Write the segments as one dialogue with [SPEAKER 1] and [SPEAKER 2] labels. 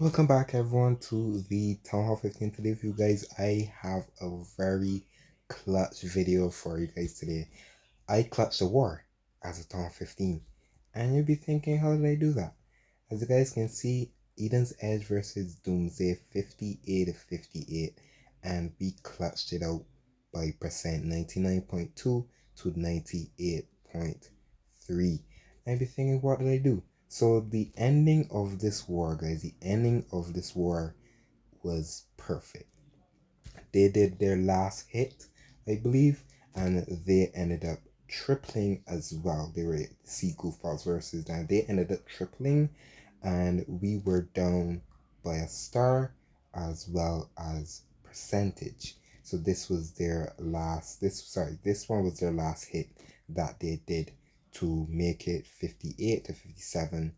[SPEAKER 1] Welcome back everyone to the Town Hall 15 today with you guys. I have a very clutch video for you guys today. I clutched a war as a Town Hall 15 and you'll be thinking, how did I do that? As you guys can see, Eden's Edge versus Doomsday 58-58, and we clutched it out by percent 99.2 to 98.3. And you'll be thinking, what did I do? So the ending of this war, guys, the ending of this war was perfect. They did their last hit, I believe, and they ended up tripling as well. They were C Goofballs versus now they ended up tripling, and we were down by a star as well as percentage. So this was their last. This one was their last hit that they did to make it 58-57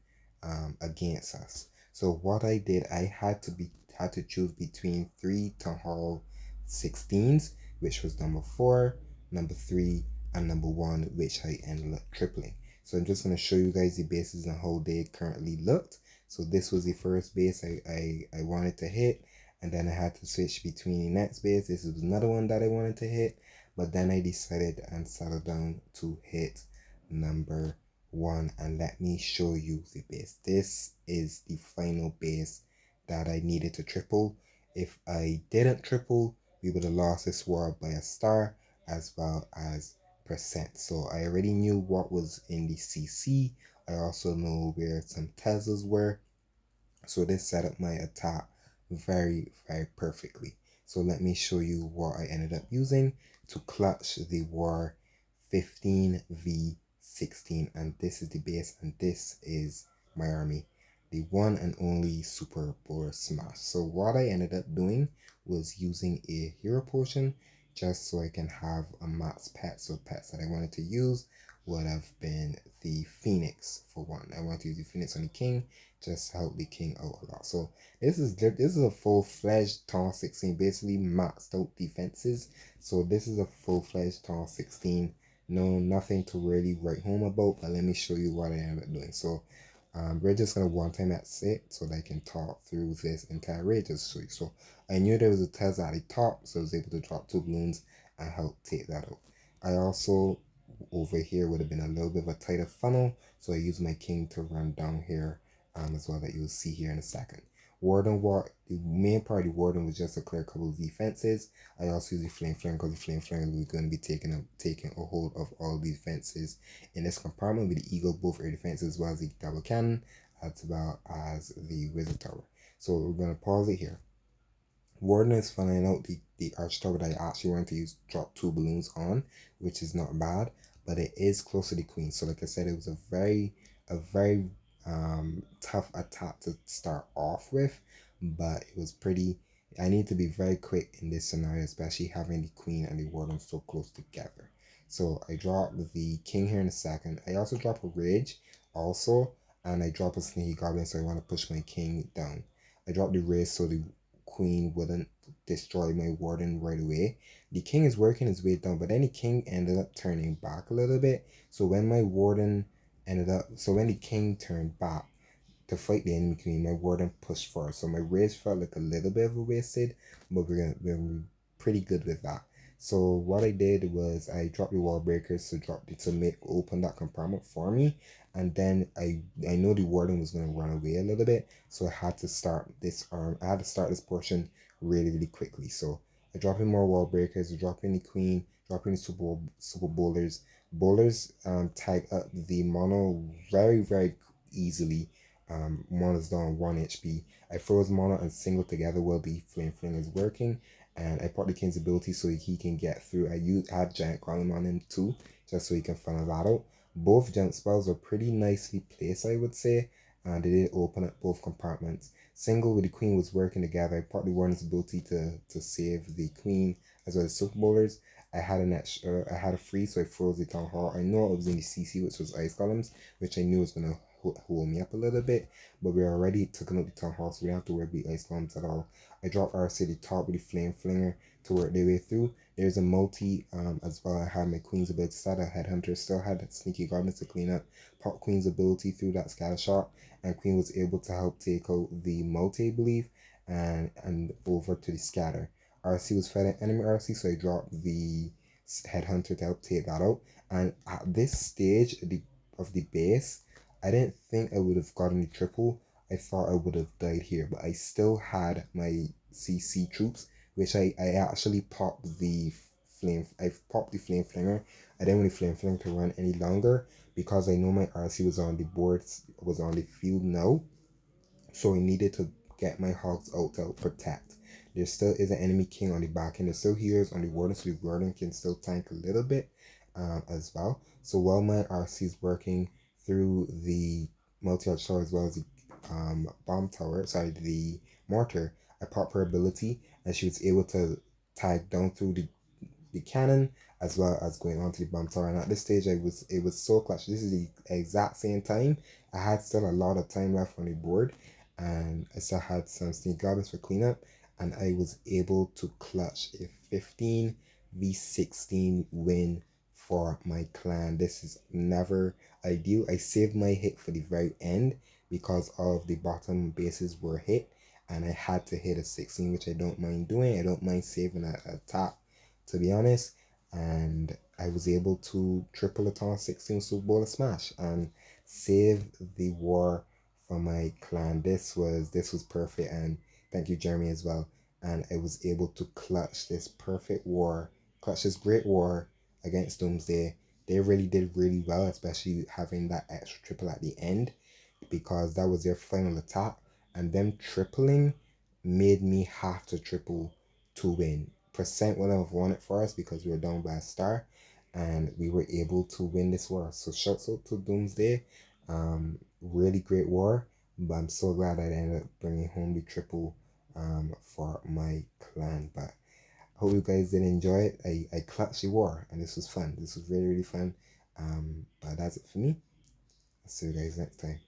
[SPEAKER 1] against us. So what I did, I had to choose between three Town Hall 16s, which was number 4, number 3, and number 1, which I ended up tripling. So I'm just going to show you guys the bases and how they currently looked. So this was the first base I wanted to hit, and then I had to switch between the next base. This was another one that I wanted to hit, but then I decided and settled down to hit number 1, and let me show you the base. This is the final base that I needed to triple. If I didn't triple, we would have lost this war by a star as well as percent. So I already knew what was in the CC. I also know where some Teslas were. So this set up my attack very, very perfectly. So let me show you what I ended up using to clutch the war 15v16. And this is the base, and this is my army, the one and only Super Boar Smash. So what I ended up doing was using a hero potion just so I can have a max pet. So pets that I wanted to use would have been the Phoenix for one. I want to use the Phoenix on the King just to help the King out a lot. So this is a full-fledged Town 16, basically maxed out defenses. So this is a full-fledged Town 16. No, nothing to really write home about, but let me show you what I ended up doing. So we're just gonna one time at it so that I can talk through this entire raid just show you. So I knew there was a Tesla at the top, so I was able to drop 2 balloons and help take that out. I also over here would have been a little bit of a tighter funnel, so I used my king to run down here as well, that you'll see here in a second. The main part of the Warden was just to clear a couple of defenses. I also used the Flame Flanger because the Flame Flanger was going to be taking a hold of all the defenses in this compartment with the Eagle, both air defenses as well as the double cannon, as well as the Wizard Tower. So we're going to pause it here. Warden is finding out the Arch Tower that I actually want to use drop 2 balloons on, which is not bad, but it is close to the Queen. So like I said, it was a very tough attack to start off with, but it was pretty. I need to be very quick in this scenario, especially having the Queen and the Warden so close together. So I drop the King here in a second. I also drop a Rage also, and I drop a Sneaky Goblin, so I want to push my King down. I drop the Rage so the Queen wouldn't destroy my Warden right away. The King is working his way down, but then the King ended up turning back a little bit. So when the King turned back to fight the enemy Queen, my Warden pushed forward. So my race felt like a little bit of a wasted, but we're pretty good with that. So what I did was I dropped the wall breakers to open that compartment for me, and then I know the Warden was gonna run away a little bit, so I had to start this portion really quickly. So I dropped in more wall breakers, I dropped in the Queen, dropping the super bowlers. Bowlers tag up the mono very easily. Mono's down 1 HP. I froze Mono and single together while the Flame Fling is working, and I put the King's ability so he can get through. I had Giant Column on him too, just so he can funnel that out. Both jump spells are pretty nicely placed, I would say, and they did open up both compartments. Single with the Queen was working together. I put the Warden's ability to save the Queen as well as Super Bowlers. I had a free, so I froze the Town Hall. I know it was in the CC, which was Ice Columns, which I knew was gonna hold me up a little bit, but we're already taking up the town hall, so we don't have to worry about ice storms at all. I dropped RC at the top with the flame flinger to work their way through. There's a multi as well. I had my Queen's ability set. A headhunter still had sneaky goblins to clean up. Pop Queen's ability through that scatter shot, and Queen was able to help take out the multi, I believe, and over to the scatter. RC was fighting enemy RC, so I dropped the headhunter to help take that out. And at this stage of the base, I didn't think I would have gotten the triple. I thought I would have died here, but I still had my CC troops, which I actually popped the flame flinger. I didn't want the flame flinger to run any longer because I know my RC was on the board, was on the field now, so I needed to get my hogs out to protect. There still is an enemy king on the back end. There's still healers on the warden, so the warden can still tank a little bit as well. So while my RC is working through the multi-arch tower as well as the bomb tower, sorry, the mortar, I popped her ability and she was able to tag down through the cannon as well as going on to the bomb tower. And at this stage, it was so clutch. This is the exact same time. I had still a lot of time left on the board, and I still had some sneak goblins for cleanup, and I was able to clutch a 15v16 win for my clan. This is never ideal. I saved my hit for the very end because all of the bottom bases were hit, and I had to hit a 16, which I don't mind doing. I don't mind saving a top, to be honest. And I was able to triple a town 16 Super Bowl of Smash and save the war for my clan. This was perfect, and thank you, Jeremy, as well. And I was able to clutch this perfect war, clutch this great war against Doomsday. They really did really well, especially having that extra triple at the end because that was their final attack, and them tripling made me have to triple to win. Percent would have won it for us because we were down by a star, and we were able to win this war. So shouts out to Doomsday. Really great war, but I'm so glad I ended up bringing home the triple for my clan. But I hope you guys did enjoy it. I clutched the war, and this was fun. This was really, really fun. But that's it for me. I'll see you guys next time.